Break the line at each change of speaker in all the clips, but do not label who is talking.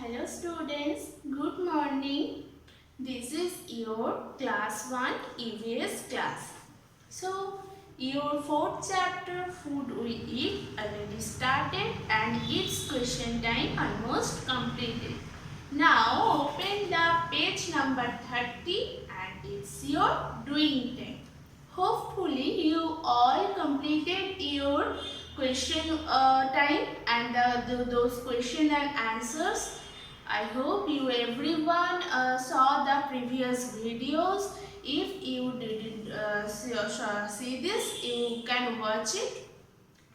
Hello students, good morning. This is your class 1 EVS class. So, your fourth chapter food we eat already started and its question time almost completed. Now open the page number 30 and it's your doing time. Hopefully you all completed your question time and those question and answers. I hope you everyone saw the previous videos. If you didn't see this, you can watch it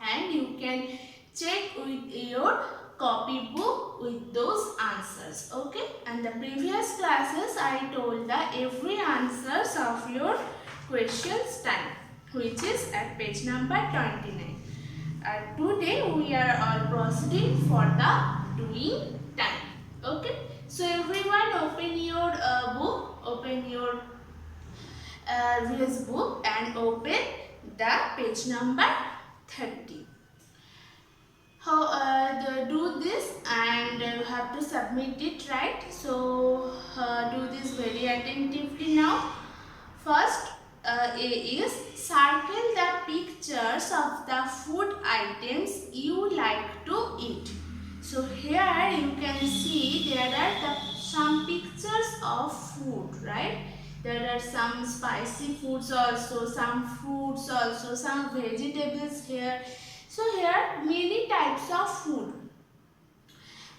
and you can check with your copybook with those answers. Okay, and the previous classes I told the every answers of your questions time, which is at page number 29. Today we are all proceeding for the doing time. Okay, so everyone open your book, open your this book and open the page number 30. How do this and you have to submit it, right? So do this very attentively now. First A is circle the pictures of the food items you like to eat. So here you can see there are some pictures of food, right? There are some spicy foods also, some fruits also, some vegetables here. So here many types of food,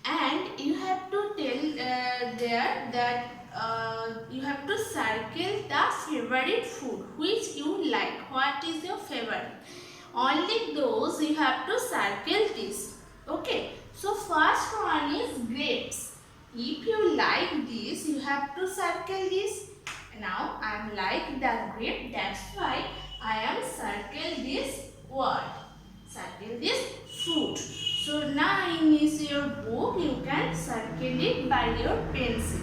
and you have to tell there that you have to circle the favorite food which you like. What is your favorite? Only those you have to circle this. Okay. So first one is grapes. If you like this, you have to circle this. Now I am like the grape. That's why I am circle this word. Circle this fruit. So now in your book you can circle it by your pencil,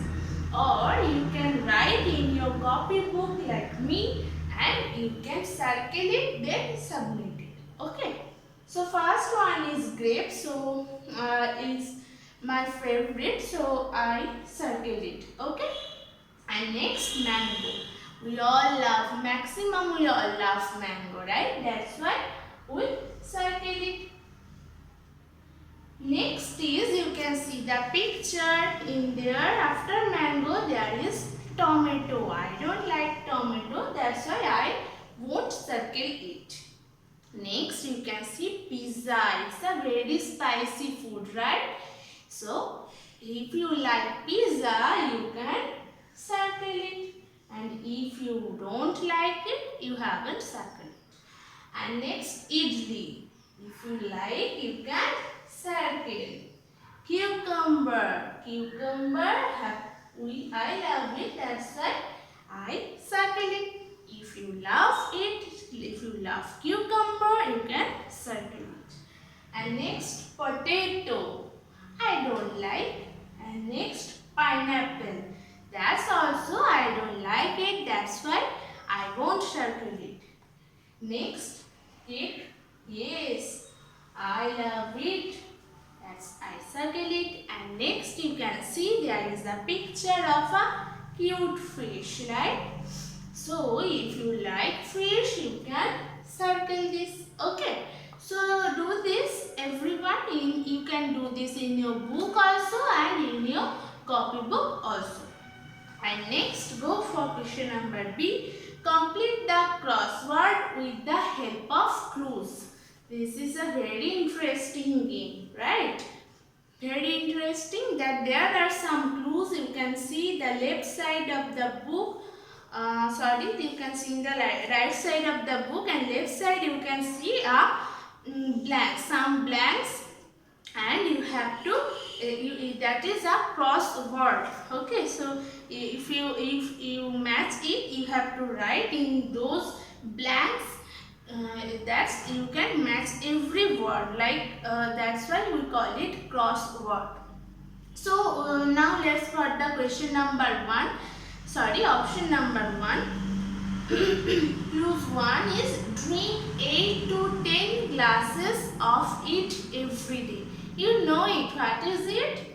or you can write in your copybook like me and you can circle it then submit it. Okay. So first one is grape. So is my favorite. So I circle it. Okay. And next mango. We all love, maximum we all love mango, right? That's why we circle it. Next is, you can see the picture in there. After mango there is tomato. I don't like tomato, that's why I won't circle it. Next you can see pizza. It's a very spicy food, right? So if you like pizza, you can circle it, and if you don't like it, you haven't circled. And next idli. If you like, you can circle. Cucumber. I love it, that's why I circle it. If you love it, if you love cucumber, you can circle it. And next potato. I don't like. And next pineapple. That's also I don't like it, that's why I won't circle it. Next cake. Yes, I love it. That's I circle it. And next you can see there is a picture of a cute fish, right? So if you like fish, you can circle this. Okay. So do this everyone. You can do this in your book also and in your copybook also. And next go for question number B. Complete the crossword with the help of clues. This is a very interesting game, right? Very interesting that there are some clues. You can see the left side of the book. You can see in the right side of the book, and left side you can see a blank, some blanks, and you have to that is a crossword. Okay, so if you match it, you have to write in those blanks. That's you can match every word, like that's why we call it crossword. So now let's start the question number 1. Option number 1. Clues 1 is drink 8 to 10 glasses of it every day. You know it. What is it?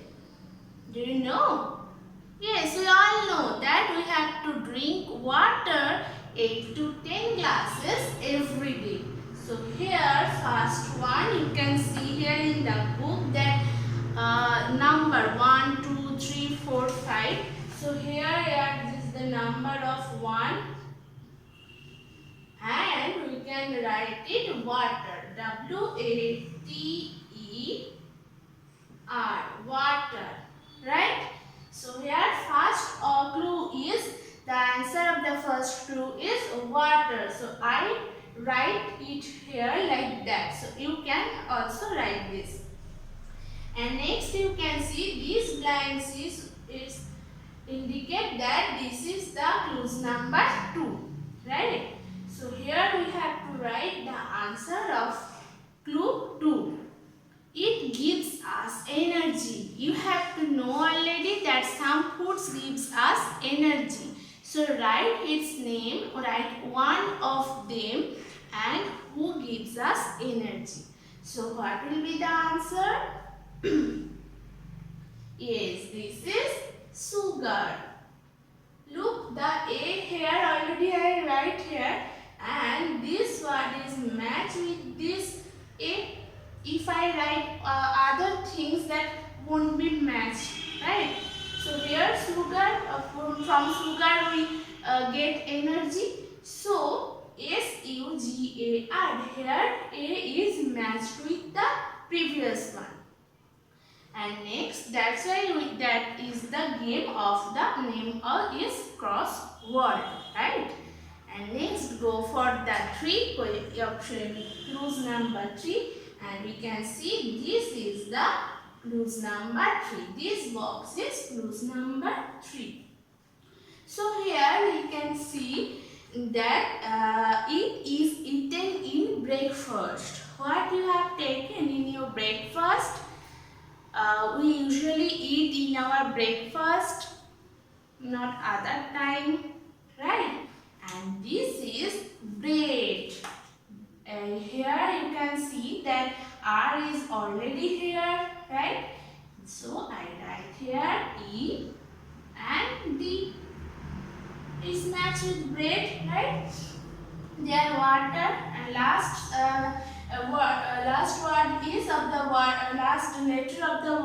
Yes, we all know that we have to drink water 8 to 10 glasses every day. So here first one you can see here in the book that number 1, 2, 3, 4, 5. So here this is the number of 1 and we can write it water. W-A-T-E-R, water, right? So here first clue is, the answer of the first clue is water. So I write it here like that. So you can also write this. And next you can see these blanks is indicate that this is the clues number 2, right? So here we have to write the answer of clue 2. It gives us energy. You have to know already that some foods gives us energy. So write its name, write one of them and who gives us energy. So what will be the answer? Yes, this is sugar. Look, the A here already I write here and this one is matched with this A. If I write other things that won't be matched, right? So here sugar, from sugar we get energy. So SUGAR, here A is matched with the previous one. And next, that's why that is the game of the name is crossword, right? And next go for the 3 option, clues number 3, and we can see this is the clues number 3. This box is clues number 3. So here we can see that it is eaten in breakfast. What you have taken in your breakfast? We usually eat in our breakfast, not other time, right? And this is bread. Here you can see that R is already here, right? So I write here E and D is matched with bread, right? Then water and last word is of the last letter of the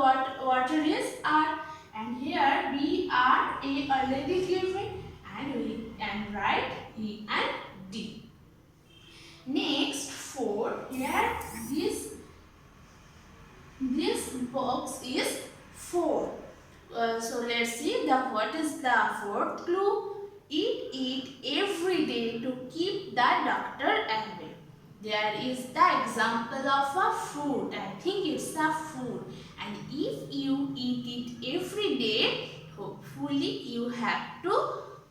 water is R, and here B R A already given and we can write E and D. Next 4, here this box is 4. So let's see what is the 4th clue. Eat every day to keep the doctor away. There is the example of a fruit. I think it's a fruit. And if you eat it every day, hopefully you have to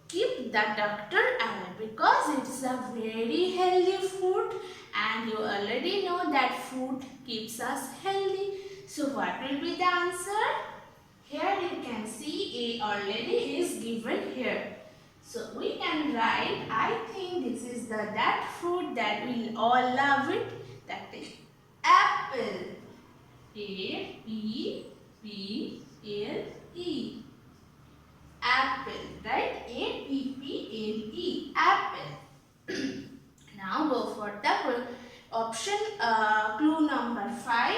keep the doctor away because it's a very healthy food and you already know that food keeps us healthy. So what will be the answer? Here you can see A already is given here. So we can write, I think this is that fruit that we all love it, that is apple. A-P-P-L-E. Apple, right? A-P-P-L-E, apple. Now go for the option clue number 5.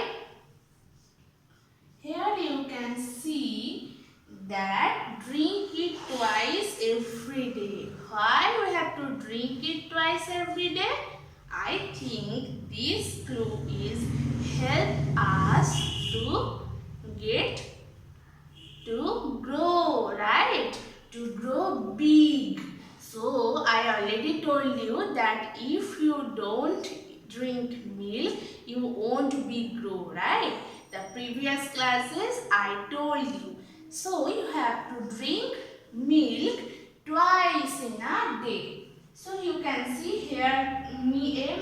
Here you can see that drink it twice every day. Why we have to drink it twice every day? I think this clue is help us to grow, right? To grow big. So I already told you that if you don't drink milk, you won't be grow, right? The previous classes I told you. So you have to drink milk twice in a day. So you can see here M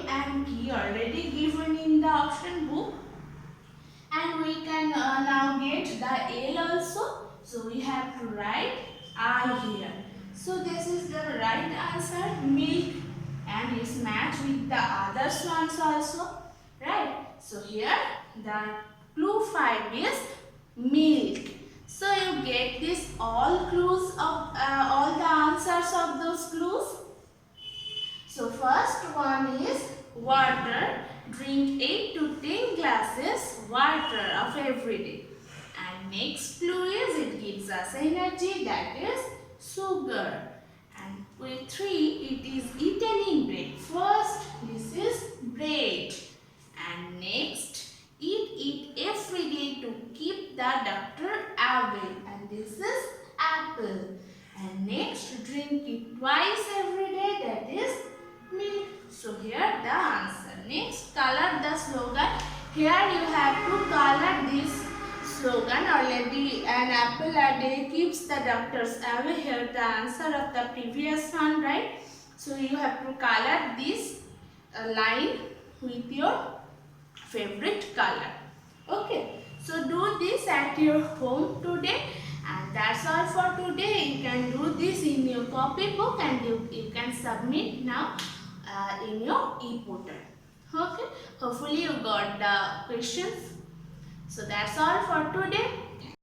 and P already given in the option book. And we can now get the L also. So we have to write I here. So this is the right answer, milk, and it's matched with the other ones also, right? So here the clue 5 is milk. So you get get this all clues of all the answers of those clues? So first one is water. Drink 8 to 10 glasses water of every day. And next clue is it gives us energy, that is sugar. And with 3 it is eaten in breakfast. This is bread. And next eat every day to keep the doctor away. And this is apple. And next drink it twice every day, that is milk. So here the answer. Next, color the slogan. Here you have to color this slogan. Already an apple a day keeps the doctors away. Here the answer of the previous one, right? So you have to color this line with your favorite color. Okay. So do this at your home today. And that's all for today. You can do this in your copybook and you can submit now in your e-portal. Okay. Hopefully you got the questions. So that's all for today.